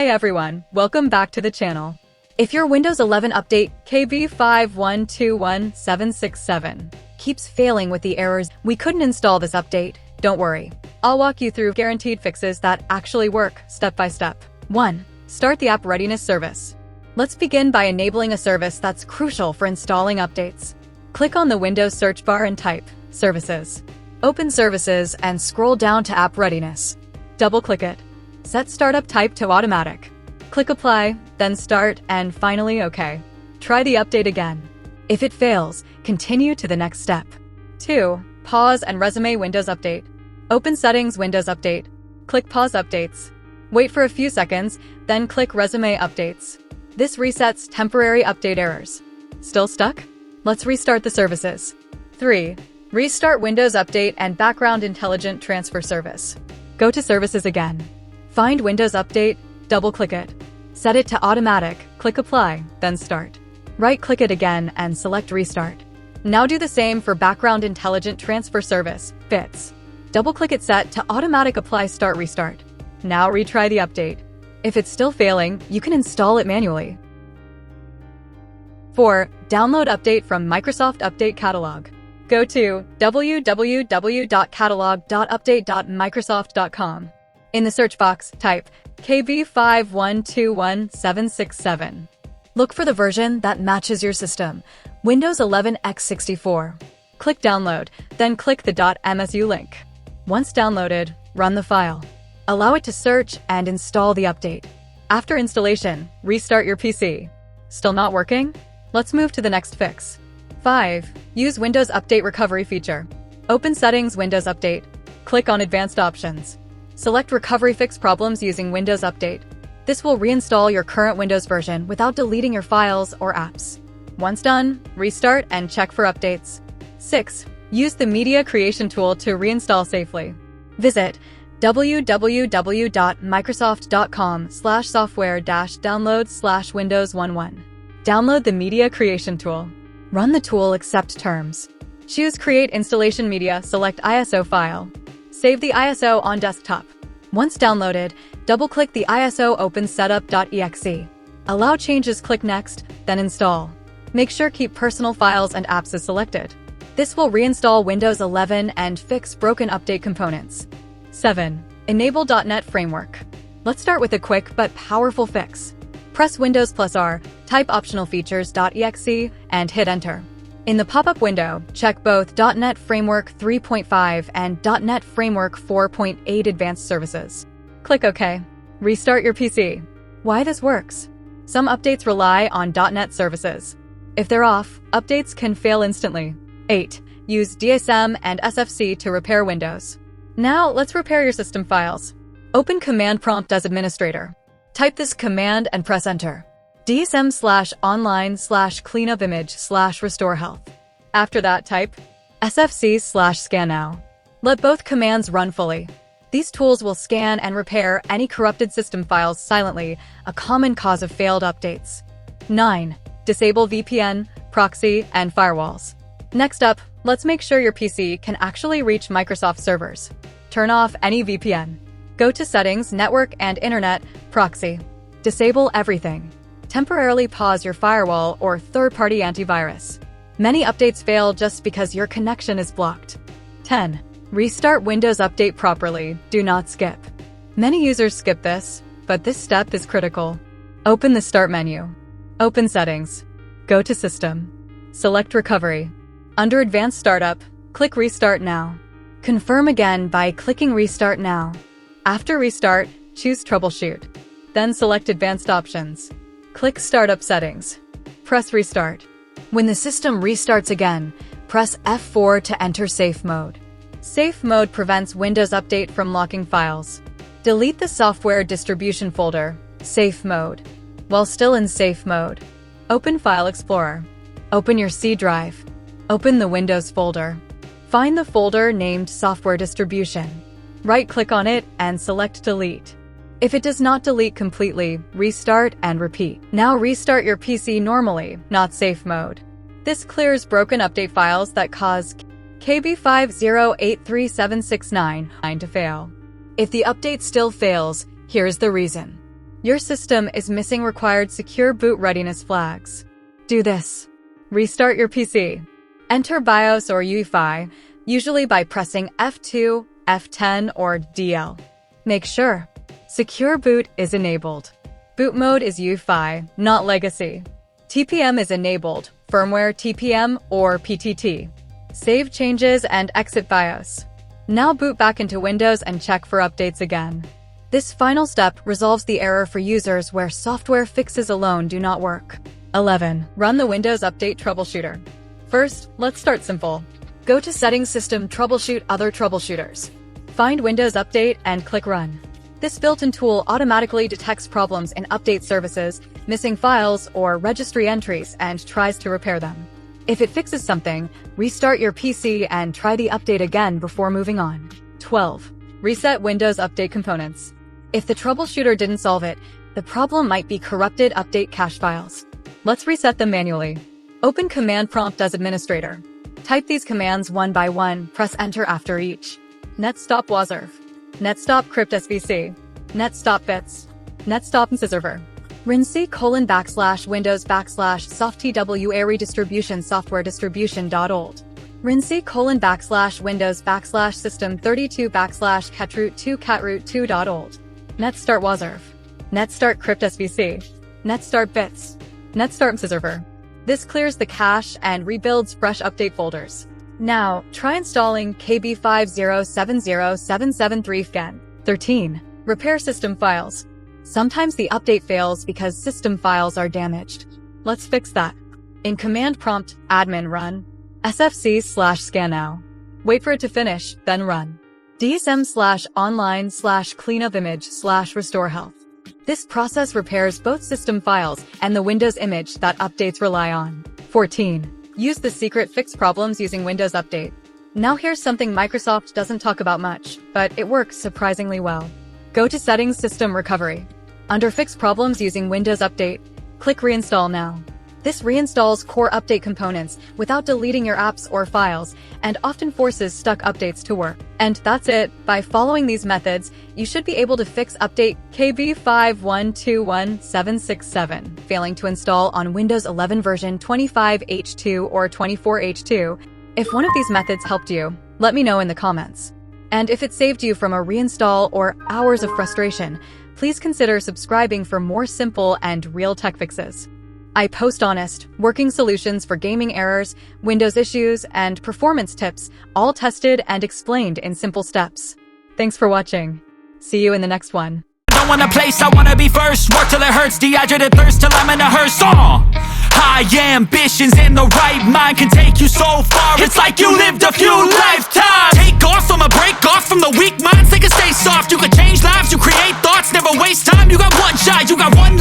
Hey everyone, welcome back to the channel. If your Windows 11 update KB5121767 keeps failing with the errors, we couldn't install this update, don't worry. I'll walk you through guaranteed fixes that actually work step by step. 1. Start the app readiness service. Let's begin by enabling a service that's crucial for installing updates. Click on the Windows search bar and type Services. Open Services and scroll down to App Readiness. Double-click it. Set Startup Type to Automatic. Click Apply, then Start, and finally OK. Try the update again. If it fails, continue to the next step. 2. Pause and resume Windows Update. Open Settings Windows Update. Click Pause Updates. Wait for a few seconds, then click Resume Updates. This resets temporary update errors. Still stuck? Let's restart the services. 3. Restart Windows Update and Background Intelligent Transfer Service. Go to Services again. Find Windows Update, double-click it. Set it to Automatic, click Apply, then Start. Right-click it again and select Restart. Now do the same for Background Intelligent Transfer Service, BITS. Double-click it set to Automatic Apply Start Restart. Now retry the update. If it's still failing, you can install it manually. 4. Download update from Microsoft Update Catalog. Go to www.catalog.update.microsoft.com. In the search box, type KB5121767. Look for the version that matches your system, Windows 11 x64. Click Download, then click the .msu link. Once downloaded, run the file. Allow it to search and install the update. After installation, restart your PC. Still not working? Let's move to the next fix. 5. Use Windows Update Recovery feature. Open Settings Windows Update. Click on Advanced Options. Select Recovery Fix Problems using Windows Update. This will reinstall your current Windows version without deleting your files or apps. Once done, restart and check for updates. 6. Use the Media Creation tool to reinstall safely. Visit www.microsoft.com/software-downloads/Windows11. Download the Media Creation tool. Run the tool, accept terms. Choose Create Installation Media, select ISO file. Save the ISO on desktop. Once downloaded, double-click the ISO, open setup.exe. Allow changes, click Next, then Install. Make sure Keep Personal Files and Apps is selected. This will reinstall Windows 11 and fix broken update components. 7. Enable .NET Framework. Let's start with a quick but powerful fix. Press Windows +R, type optional features.exe, and hit Enter. In the pop-up window, check both .NET Framework 3.5 and .NET Framework 4.8 Advanced Services. Click OK. Restart your PC. Why this works? Some updates rely on .NET services. If they're off, updates can fail instantly. 8. Use DISM and SFC to repair Windows. Now, let's repair your system files. Open Command Prompt as administrator. Type this command and press Enter. DISM/online/cleanupimage/RestoreHealth. After that, type SFC/scannow. Let both commands run fully. These tools will scan and repair any corrupted system files silently, a common cause of failed updates. 9. Disable VPN, proxy, and firewalls. Next up, let's make sure your PC can actually reach Microsoft servers. Turn off any VPN. Go to Settings, Network and Internet, Proxy. Disable everything. Temporarily pause your firewall or third-party antivirus. Many updates fail just because your connection is blocked. 10. Restart Windows Update properly. Do not skip. Many users skip this, but this step is critical. Open the Start menu. Open Settings. Go to System. Select Recovery. Under Advanced Startup, click Restart Now. Confirm again by clicking Restart Now. After restart, choose Troubleshoot. Then select Advanced Options. Click Startup Settings. Press Restart. When the system restarts again, press F4 to enter Safe Mode. Safe Mode prevents Windows Update from locking files. Delete the software distribution folder, Safe Mode. While still in Safe Mode, open File Explorer. Open your C drive. Open the Windows folder. Find the folder named Software Distribution. Right-click on it and select Delete. If it does not delete completely, restart and repeat. Now restart your PC normally, not safe mode. This clears broken update files that cause KB5083769 to fail. If the update still fails, here's the reason. Your system is missing required secure boot readiness flags. Do this. Restart your PC. Enter BIOS or UEFI, usually by pressing F2, F10, or DL. Make sure Secure Boot is enabled. Boot mode is UEFI, not Legacy. TPM is enabled, firmware TPM or PTT. Save changes and exit BIOS. Now boot back into Windows and check for updates again. This final step resolves the error for users where software fixes alone do not work. 11. Run the Windows Update Troubleshooter. First, let's start simple. Go to Settings, System, Troubleshoot, Other Troubleshooters. Find Windows Update and click Run. This built-in tool automatically detects problems in update services, missing files, or registry entries and tries to repair them. If it fixes something, restart your PC and try the update again before moving on. 12. Reset Windows Update Components. If the troubleshooter didn't solve it, the problem might be corrupted update cache files. Let's reset them manually. Open Command Prompt as administrator. Type these commands one by one, press Enter after each. netstop wazrf, netstop crypt svc, netstop bits, netstop server. rinc:\\windows /softtwa redistribution software distribution.old. rinc:\\windows /system32 /catroot2 catroot2.old. netstart wazrf, netstart crypt svc, netstart bits, netstart server. This clears the cache and rebuilds fresh update folders. Now, try installing KB5121767 again. 13. Repair system files. Sometimes the update fails because system files are damaged. Let's fix that. In Command Prompt, admin run SFC/scannow. Wait for it to finish, then run DISM/online/cleanup image/RestoreHealth. This process repairs both system files and the Windows image that updates rely on. 14. Use the secret fix problems using Windows Update. Now here's something Microsoft doesn't talk about much, but it works surprisingly well. Go to Settings, System Recovery. Under Fix Problems using Windows Update, click Reinstall Now. This reinstalls core update components without deleting your apps or files, and often forces stuck updates to work. And that's it. By following these methods, you should be able to fix update KB5121767 failing to install on Windows 11 version 25H2 or 24H2. If one of these methods helped you, let me know in the comments. And if it saved you from a reinstall or hours of frustration, please consider subscribing for more simple and real tech fixes. I post honest, working solutions for gaming errors, Windows issues, and performance tips, all tested and explained in simple steps. Thanks for watching. See you in the next one. I don't want a place, I wanna be first. Work till it hurts, dehydrated thirst till I'm in a hearse. High ambitions in the right mind can take you so far. It's like you lived a few lifetimes. Take off from a break off from the weak minds. They can stay soft. You can change lives, you create thoughts, never waste time. You got one shot, you got one